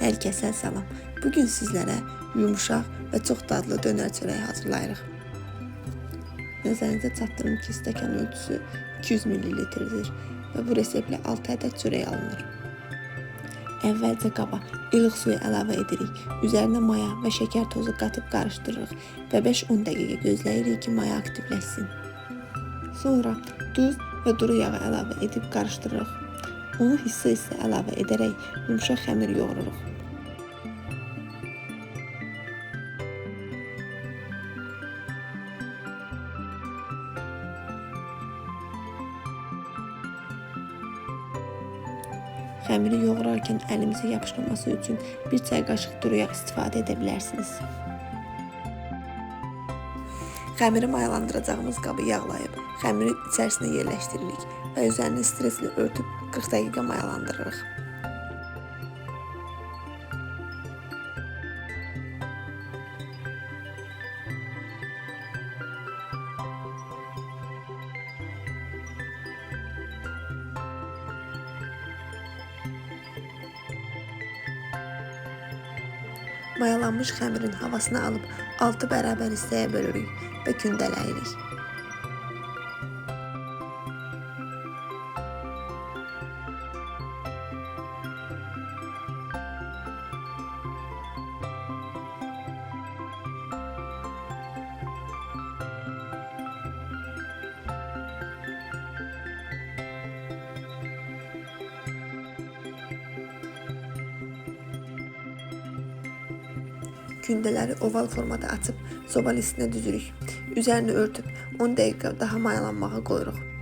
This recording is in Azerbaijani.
Hər kəsə salam. Bugün sizlərə yumuşaq və çox dadlı dönər çörəyi hazırlayırıq. Nəzərinizə çatdırım ki, stəkan ölçüsü 200 ml-dir və bu reseptlə 6 ədəd çörək alınır. Əvvəlcə qaba ilıq suyu əlavə edirik. Üzərinə maya və şəkər tozu qatıb qarışdırırıq və 5-10 dəqiqə gözləyirik ki, maya aktivləşsin. Sonra duz və duru yağı əlavə edib qarışdırırıq. Onu hissə-hissə əlavə edərək yumuşaq xəmir yoğururuq. Xəmiri yoğurarkən əlimizi yapışmaması üçün bir çay qaşıq duru yağ istifadə edə bilərsiniz. Xəmiri mayalandıracağımız qabı yağlayıb, xəmiri içərisinə yerləşdiririk və üzərini streslə örtüb 40 dəqiqə mayalandırırıq. Mayalanmış xəmirin havasını alıb 6 bərabər hissəyə bölürük və kündələyirik. Kündələri oval formada açıb sobanın üstünə düzürük. Üzərini örtüb 10 dəqiqə daha mayalanmağa qoyuruq.